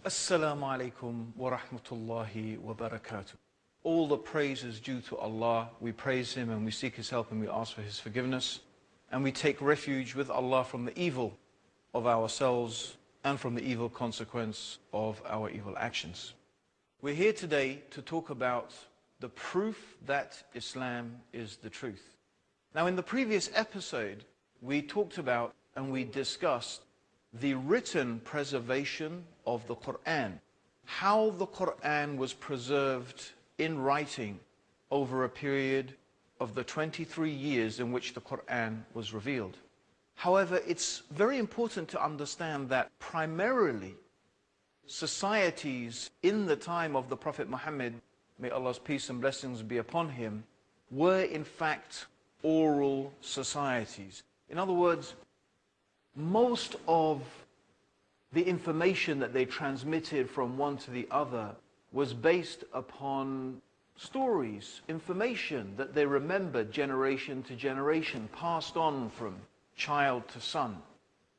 Assalamu alaikum wa rahmatullahi wa barakatuh. All the praise is due to Allah. We praise Him and we seek His help and we ask for His forgiveness. And we take refuge with Allah from the evil of ourselves and from the evil consequence of our evil actions. We're here today to talk about the proof that Islam is the truth. Now, in the previous episode, we talked about and we discussed the written preservation of the Qur'an, how the Qur'an was preserved in writing over a period of the 23 years in which the Qur'an was revealed. However, it's very important to understand that primarily societies in the time of the Prophet Muhammad, may Allah's peace and blessings be upon him, were in fact oral societies. In other words, most of the information that they transmitted from one to the other was based upon stories, information that they remembered generation to generation, passed on from child to son,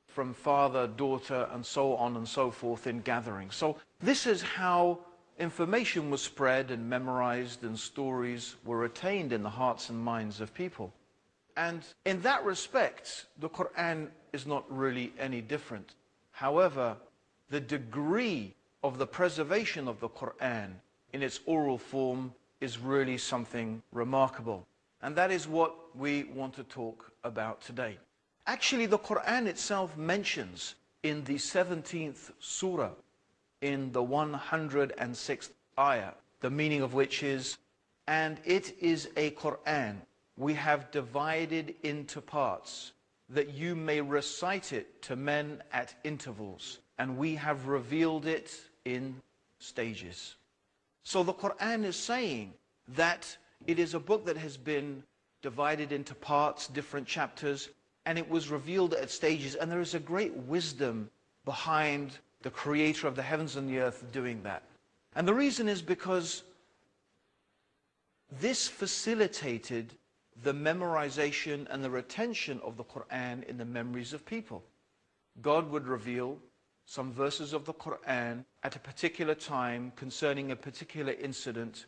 from father, daughter, and so on and so forth in gatherings. So this is how information was spread and memorized and stories were retained in the hearts and minds of people. And in that respect, the Qur'an is not really any different. However, the degree of the preservation of the Qur'an in its oral form is really something remarkable. And that is what we want to talk about today. Actually, the Qur'an itself mentions in the 17th surah, in the 106th ayah, the meaning of which is, and it is a Qur'an we have divided into parts, that you may recite it to men at intervals, and we have revealed it in stages. So the Qur'an is saying that it is a book that has been divided into parts, different chapters, and it was revealed at stages, and there is a great wisdom behind the creator of the heavens and the earth doing that. And the reason is because this facilitated the memorization and the retention of the Qur'an in the memories of people. God would reveal some verses of the Qur'an at a particular time concerning a particular incident,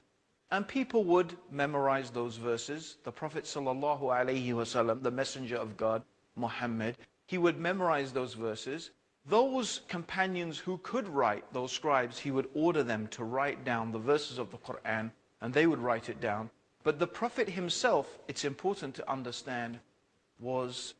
and people would memorize those verses. The Prophet ﷺ, the messenger of God, Muhammad, he would memorize those verses. Those companions who could write, those scribes, he would order them to write down the verses of the Qur'an, and they would write it down. But the Prophet himself, it's important to understand, was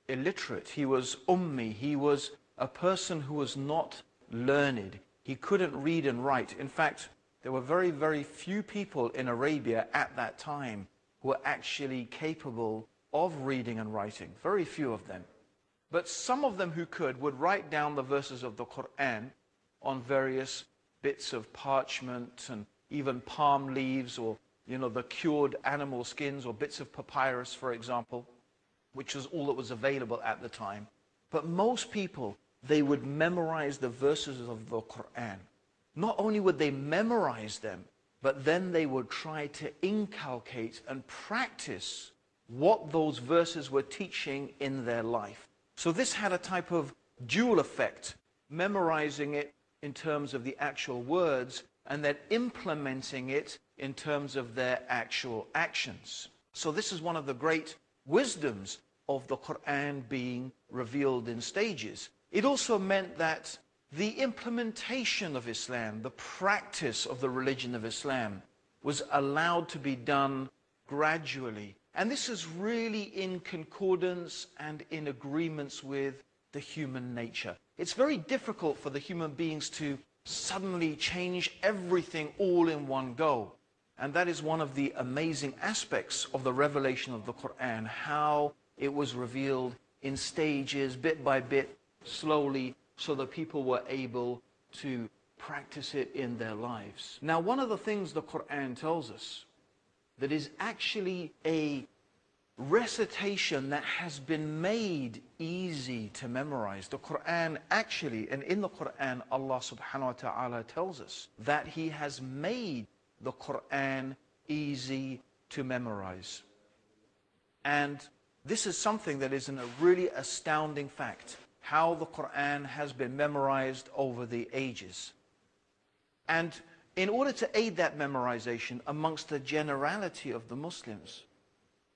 illiterate. He was ummi. He was a person who was not learned. He couldn't read and write. In fact, there were very, very few people in Arabia at that time who were actually capable of reading and writing. Very few of them. But some of them who could would write down the verses of the Qur'an on various bits of parchment and even palm leaves, or the cured animal skins, or bits of papyrus, for example, which was all that was available at the time. But most people, they would memorize the verses of the Qur'an. Not only would they memorize them, but then they would try to inculcate and practice what those verses were teaching in their life. So this had a type of dual effect, memorizing it in terms of the actual words, and then implementing it in terms of their actual actions. So this is one of the great wisdoms of the Qur'an being revealed in stages. It also meant that the implementation of Islam, the practice of the religion of Islam, was allowed to be done gradually. And this is really in concordance and in agreements with the human nature. It's very difficult for the human beings to suddenly change everything all in one go. And that is one of the amazing aspects of the revelation of the Qur'an, how it was revealed in stages, bit by bit, slowly, so that people were able to practice it in their lives. Now, one of the things the Qur'an tells us that is actually a recitation that has been made easy to memorize. The Qur'an actually, and in the Qur'an, Allah subhanahu wa ta'ala tells us that He has made the Qur'an easy to memorize. And this is something that is a really astounding fact, how the Qur'an has been memorized over the ages. And in order to aid that memorization amongst the generality of the Muslims,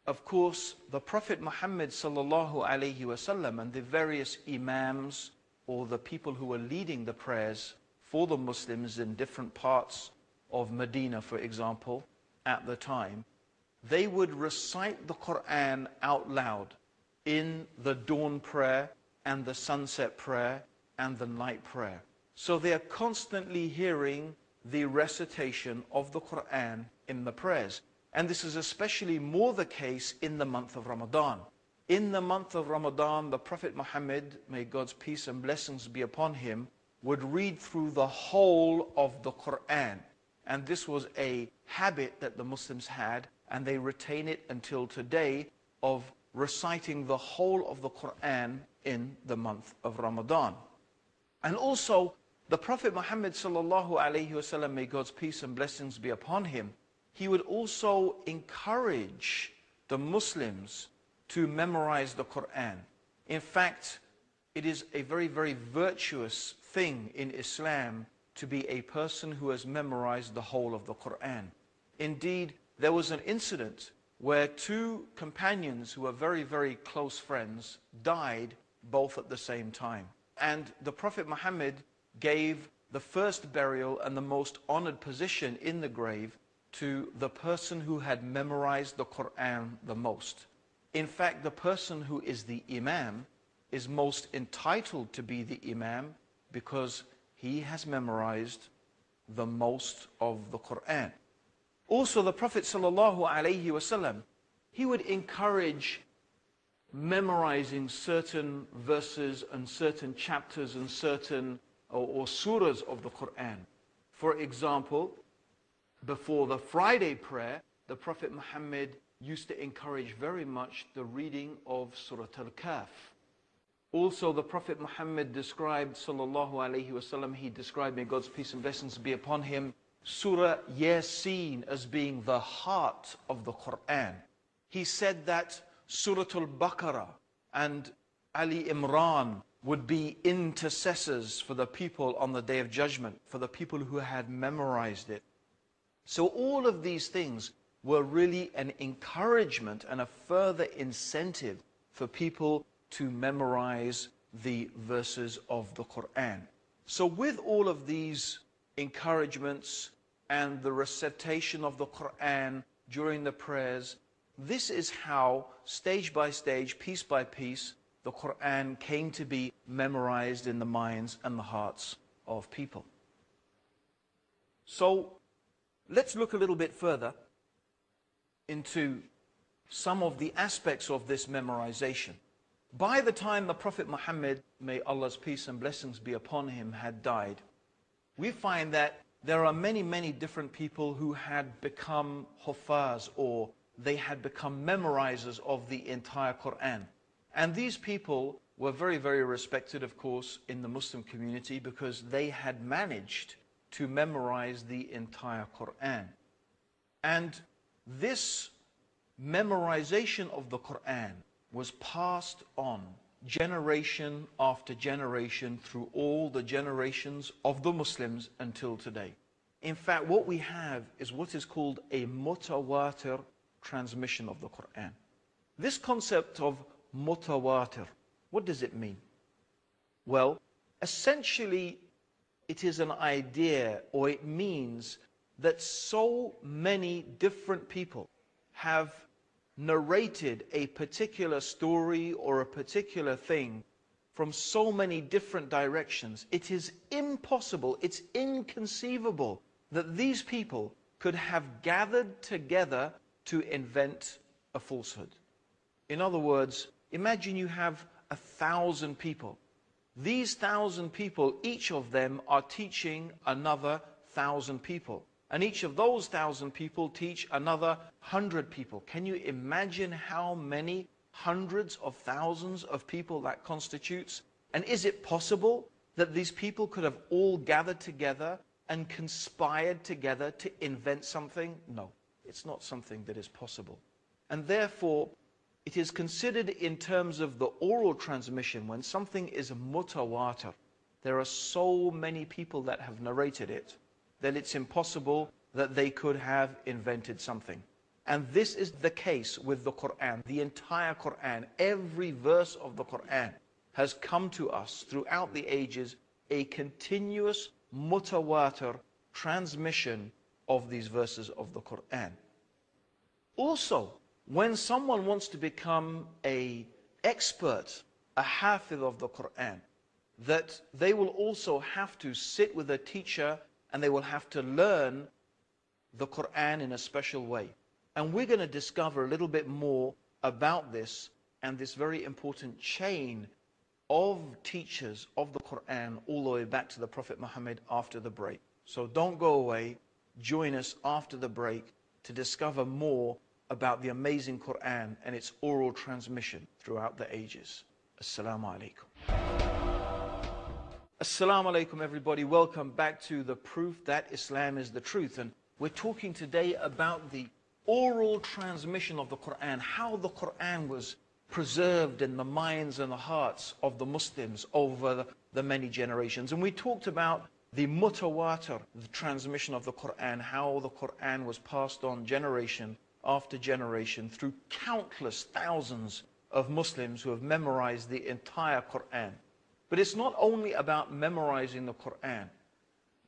of course, the Prophet Muhammad sallallahu alaihi wasallam and the various imams or the people who were leading the prayers for the Muslims in different parts of Medina, for example, at the time, they would recite the Qur'an out loud in the dawn prayer and the sunset prayer and the night prayer. So they are constantly hearing the recitation of the Qur'an in the prayers. And this is especially more the case in the month of Ramadan. In the month of Ramadan, the Prophet Muhammad, may God's peace and blessings be upon him, would read through the whole of the Qur'an. And this was a habit that the Muslims had, and they retain it until today, of reciting the whole of the Qur'an in the month of Ramadan. And also, the Prophet Muhammad sallallahu alaihi wasallam, may God's peace and blessings be upon him, he would also encourage the Muslims to memorize the Qur'an. In fact, it is a very, very virtuous thing in Islam to be a person who has memorized the whole of the Qur'an. Indeed, there was an incident where two companions who were very, very close friends died both at the same time. And the Prophet Muhammad gave the first burial and the most honored position in the grave to the person who had memorized the Qur'an the most. In fact, the person who is the Imam is most entitled to be the Imam because he has memorized the most of the Qur'an. Also, the Prophet sallallahu alaihi wasallam, he would encourage memorizing certain verses and certain chapters and certain or surahs of the Qur'an. For example, before the Friday prayer, the Prophet Muhammad used to encourage very much the reading of Surah Al-Kahf. Also, the Prophet Muhammad described, sallallahu alaihi wasallam, he described, may God's peace and blessings be upon him, Surah Yasin as being the heart of the Qur'an. He said that Surah Al-Baqarah and Ali Imran would be intercessors for the people on the Day of Judgment, for the people who had memorized it. So all of these things were really an encouragement and a further incentive for people to memorize the verses of the Qur'an. So with all of these encouragements and the recitation of the Qur'an during the prayers, this is how, stage by stage, piece by piece, the Qur'an came to be memorized in the minds and the hearts of people. So let's look a little bit further into some of the aspects of this memorization. By the time the Prophet Muhammad, may Allah's peace and blessings be upon him, had died, we find that there are many, many different people who had become huffaz, or they had become memorizers of the entire Qur'an. And these people were very, very respected, of course, in the Muslim community because they had managed to memorize the entire Qur'an. And this memorization of the Qur'an was passed on generation after generation through all the generations of the Muslims until today. In fact, what we have is what is called a mutawatir transmission of the Qur'an. This concept of mutawatir, what does it mean? Well, essentially, it is an idea, or it means that so many different people have narrated a particular story or a particular thing from so many different directions. It is impossible, it's inconceivable that these people could have gathered together to invent a falsehood. In other words, imagine you have 1,000 people. These 1,000 people, each of them are teaching another 1,000 people. And each of those 1,000 people teach another 100 people. Can you imagine how many hundreds of thousands of people that constitutes? And is it possible that these people could have all gathered together and conspired together to invent something? No, it's not something that is possible. And therefore, it is considered in terms of the oral transmission, when something is mutawatir, there are so many people that have narrated it. then it's impossible that they could have invented something. And this is the case with the Qur'an. The entire Qur'an, every verse of the Qur'an has come to us throughout the ages, a continuous mutawatir transmission of these verses of the Qur'an. Also, when someone wants to become an expert, a hafiz of the Qur'an, that they will also have to sit with a teacher and they will have to learn the Qur'an in a special way. And we're going to discover a little bit more about this and this very important chain of teachers of the Qur'an all the way back to the Prophet Muhammad after the break. So don't go away. Join us after the break to discover more about the amazing Qur'an and its oral transmission throughout the ages. Assalamu alaikum. Assalamu alaikum, everybody. Welcome back to The Proof That Islam is the Truth. And we're talking today about the oral transmission of the Qur'an, how the Qur'an was preserved in the minds and the hearts of the Muslims over the many generations. And we talked about the mutawatir, the transmission of the Qur'an, how the Qur'an was passed on generation after generation through countless thousands of Muslims who have memorized the entire Qur'an. But it's not only about memorizing the Qur'an.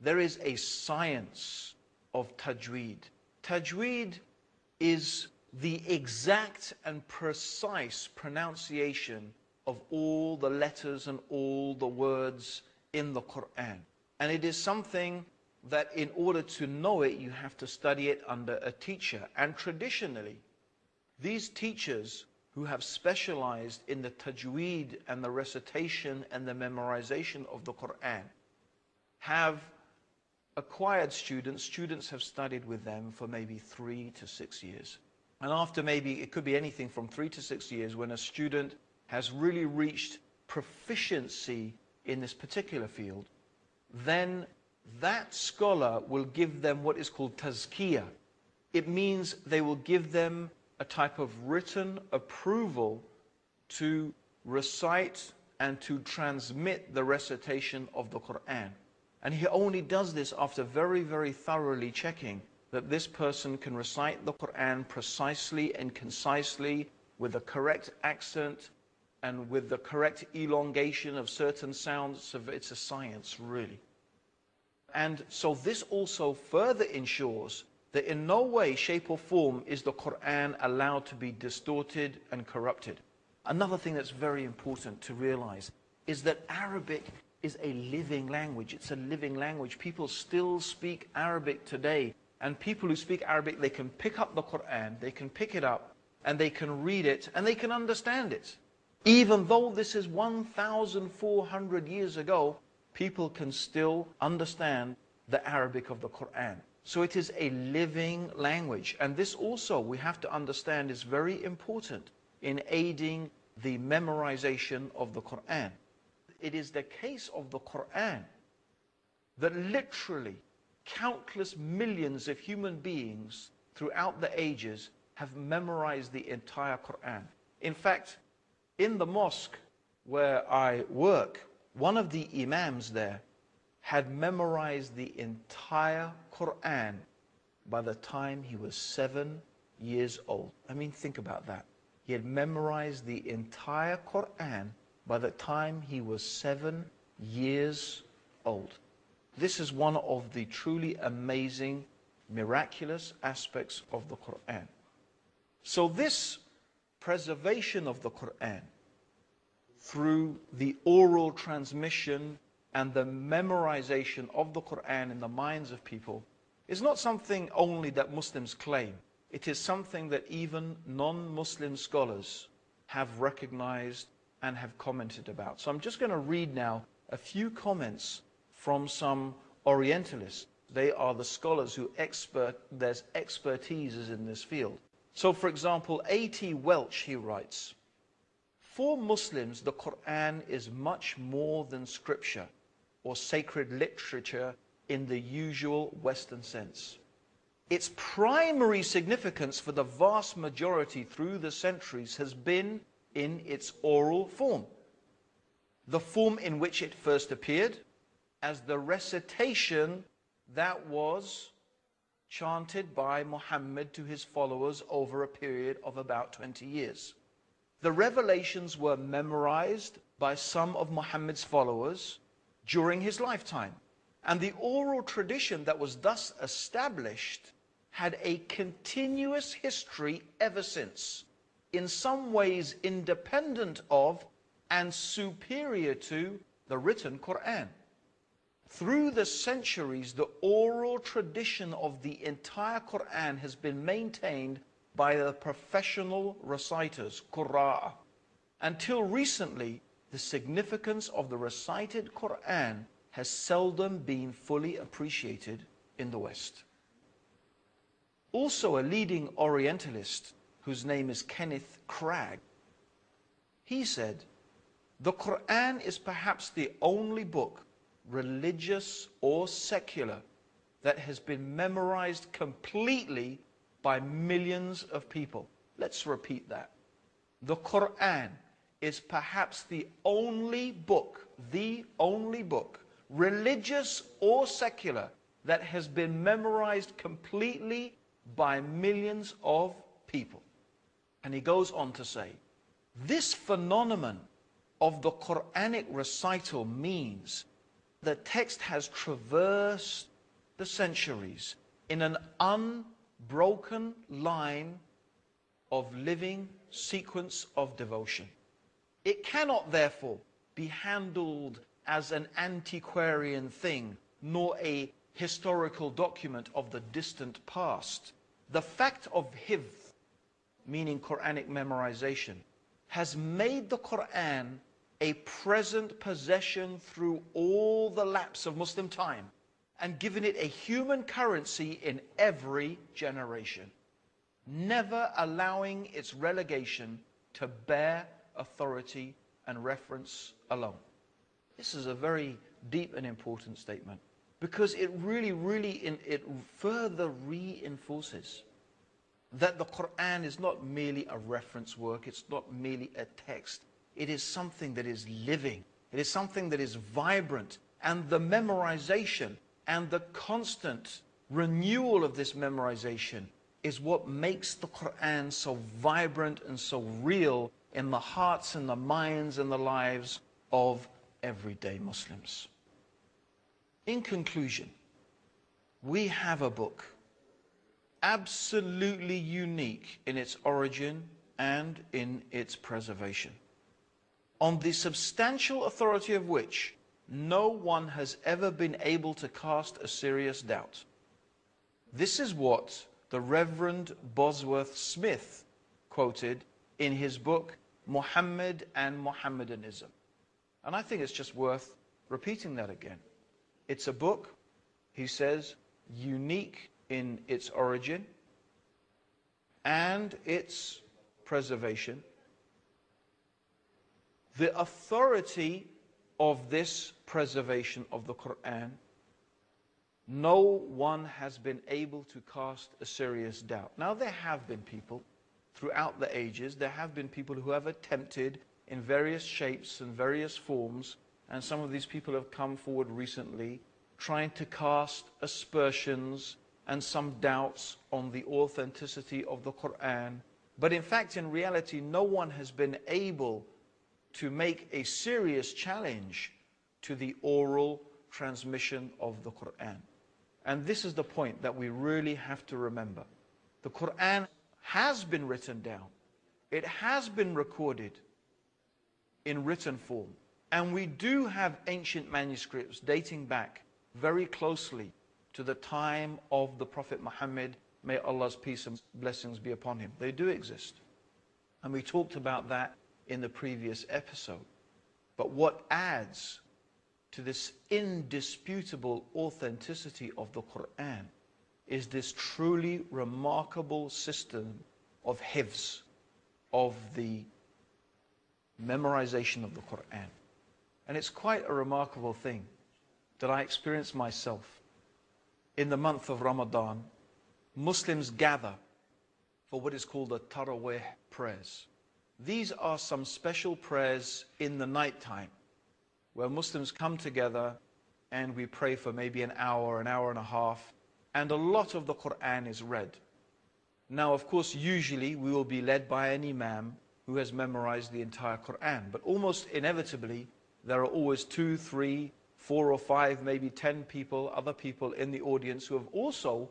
There is a science of tajweed. Tajweed is the exact and precise pronunciation of all the letters and all the words in the Qur'an. And it is something that in order to know it, you have to study it under a teacher. And traditionally, these teachers who have specialized in the tajweed and the recitation and the memorization of the Qur'an have acquired students. Students have studied with them for maybe 3 to 6 years. And after maybe, it could be anything from 3 to 6 years, when a student has really reached proficiency in this particular field, then that scholar will give them what is called tazkiyah. It means they will give them a type of written approval to recite and to transmit the recitation of the Qur'an. And he only does this after very, very thoroughly checking that this person can recite the Qur'an precisely and concisely with the correct accent and with the correct elongation of certain sounds. So it's a science, really. And so this also further ensures that in no way, shape or form is the Qur'an allowed to be distorted and corrupted. Another thing that's very important to realize is that Arabic is a living language. It's a living language. People still speak Arabic today. And people who speak Arabic, they can pick up the Qur'an, they can pick it up, and they can read it, and they can understand it. Even though this is 1,400 years ago, people can still understand the Arabic of the Qur'an. So it is a living language. And this also, we have to understand, is very important in aiding the memorization of the Qur'an. It is the case of the Qur'an that literally countless millions of human beings throughout the ages have memorized the entire Qur'an. In fact, in the mosque where I work, one of the imams there had memorized the entire Qur'an by the time he was 7 years old. I mean, think about that. He had memorized the entire Qur'an by the time he was 7 years old. This is one of the truly amazing, miraculous aspects of the Qur'an. So this preservation of the Qur'an through the oral transmission and the memorization of the Qur'an in the minds of people is not something only that Muslims claim. It is something that even non-Muslim scholars have recognized and have commented about. So I'm just going to read now a few comments from some Orientalists. They are the scholars who there's expertise in this field. So for example, A.T. Welch, he writes, "For Muslims, the Qur'an is much more than scripture or sacred literature in the usual Western sense. Its primary significance for the vast majority through the centuries has been in its oral form, the form in which it first appeared, as the recitation that was chanted by Muhammad to his followers over a period of about 20 years. The revelations were memorized by some of Muhammad's followers during his lifetime. And the oral tradition that was thus established had a continuous history ever since, in some ways independent of and superior to the written Qur'an. Through the centuries, the oral tradition of the entire Qur'an has been maintained by the professional reciters, Qur'an. Until recently, the significance of the recited Qur'an has seldom been fully appreciated in the West. Also, a leading Orientalist whose name is Kenneth Cragg, he said, "The Qur'an is perhaps the only book, religious or secular, that has been memorized completely by millions of people." Let's repeat that. The Qur'an is perhaps the only book, religious or secular, that has been memorized completely by millions of people. And he goes on to say, this phenomenon of the Quranic recital means the text has traversed the centuries in an unbroken line of living sequence of devotion. It cannot therefore be handled as an antiquarian thing, nor a historical document of the distant past. The fact of hifz, meaning Quranic memorization, has made the Qur'an a present possession through all the lapse of Muslim time and given it a human currency in every generation, never allowing its relegation to bare authority and reference alone. This is a very deep and important statement, because it it further reinforces that the Qur'an is not merely a reference work, it's not merely a text. It is something that is living. It is something that is vibrant. And the memorization and the constant renewal of this memorization is what makes the Qur'an so vibrant and so real in the hearts and the minds and the lives of everyday Muslims. In conclusion, we have a book absolutely unique in its origin and in its preservation, on the substantial authority of which no one has ever been able to cast a serious doubt. This is what the Reverend Bosworth Smith quoted in his book, Muhammad and Mohammedanism. And I think it's just worth repeating that again. It's a book, he says, unique in its origin and its preservation. The authority of this preservation of the Qur'an, no one has been able to cast a serious doubt. Now, there have been people throughout the ages, there have been people who have attempted in various shapes and various forms, and some of these people have come forward recently trying to cast aspersions and some doubts on the authenticity of the Qur'an. But in fact, in reality, no one has been able to make a serious challenge to the oral transmission of the Qur'an. And this is the point that we really have to remember. The Qur'an has been written down. It has been recorded in written form. And we do have ancient manuscripts dating back very closely to the time of the Prophet Muhammad, may Allah's peace and blessings be upon him. They do exist. And we talked about that in the previous episode. But what adds to this indisputable authenticity of the Qur'an is this truly remarkable system of hifz, of the memorization of the Qur'an. And it's quite a remarkable thing that I experienced myself. In the month of Ramadan, Muslims gather for what is called the Tarawih prayers. These are some special prayers in the night time where Muslims come together and we pray for maybe an hour and a half, and a lot of the Qur'an is read. Now, of course, usually we will be led by an imam who has memorized the entire Qur'an, but almost inevitably, there are always 2, 3, 4 or 5, maybe 10 people, other people in the audience who have also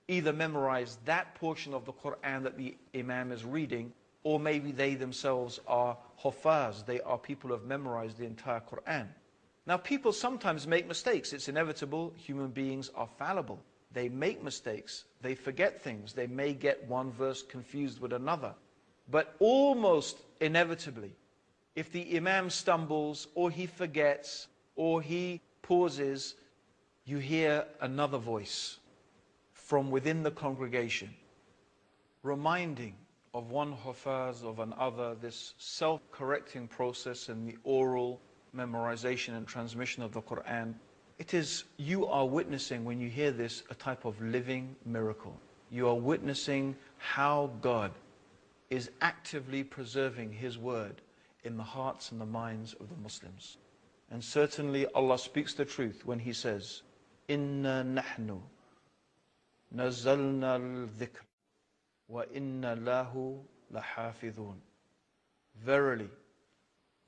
either memorized that portion of the Qur'an that the imam is reading, or maybe they themselves are huffaz, they are people who have memorized the entire Qur'an. Now, people sometimes make mistakes. It's inevitable. Human beings are fallible. They make mistakes. They forget things. They may get one verse confused with another. But almost inevitably, if the imam stumbles, or he forgets, or he pauses, you hear another voice from within the congregation, reminding of one huffaz of another, this self-correcting process in the oral memorization and transmission of the Qur'an. It is, you are witnessing, when you hear this, a type of living miracle. You are witnessing how God is actively preserving His word in the hearts and the minds of the Muslims. And certainly Allah speaks the truth when He says, Inna nahnu nazalna al-dhikr wa inna lahu lahafidhun. Verily,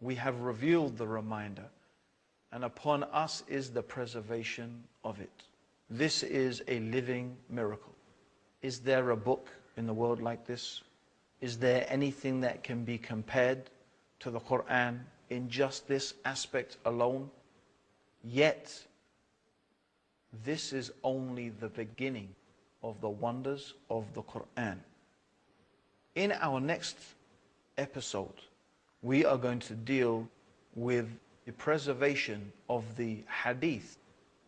we have revealed the reminder, and upon us is the preservation of it. This is a living miracle. Is there a book in the world like this? Is there anything that can be compared to the Qur'an in just this aspect alone? Yet, this is only the beginning of the wonders of the Qur'an. In our next episode, we are going to deal with the preservation of the hadith,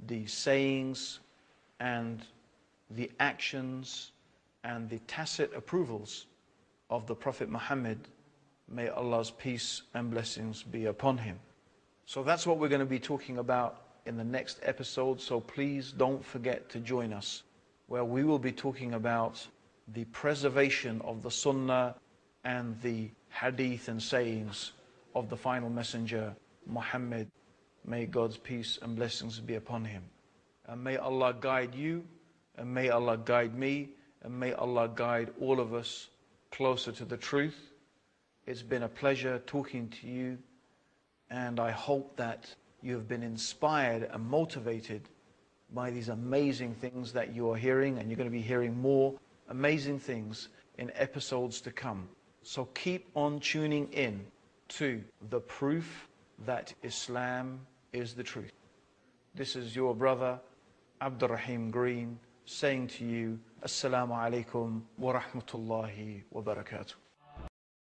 the sayings and the actions and the tacit approvals of the Prophet Muhammad. May Allah's peace and blessings be upon him. So that's what we're going to be talking about in the next episode. So please don't forget to join us, where we will be talking about the preservation of the Sunnah and the hadith and sayings of the final messenger, Muhammad. May God's peace and blessings be upon him. And may Allah guide you, and may Allah guide me, and may Allah guide all of us closer to the truth. It's been a pleasure talking to you, and I hope that you have been inspired and motivated by these amazing things that you are hearing, and you're going to be hearing more amazing things in episodes to come. So keep on tuning in to the proof that Islam is the truth. This is your brother Abdul Rahim Green saying to you, Assalamu alaikum wa rahmatullahi wa barakatuh.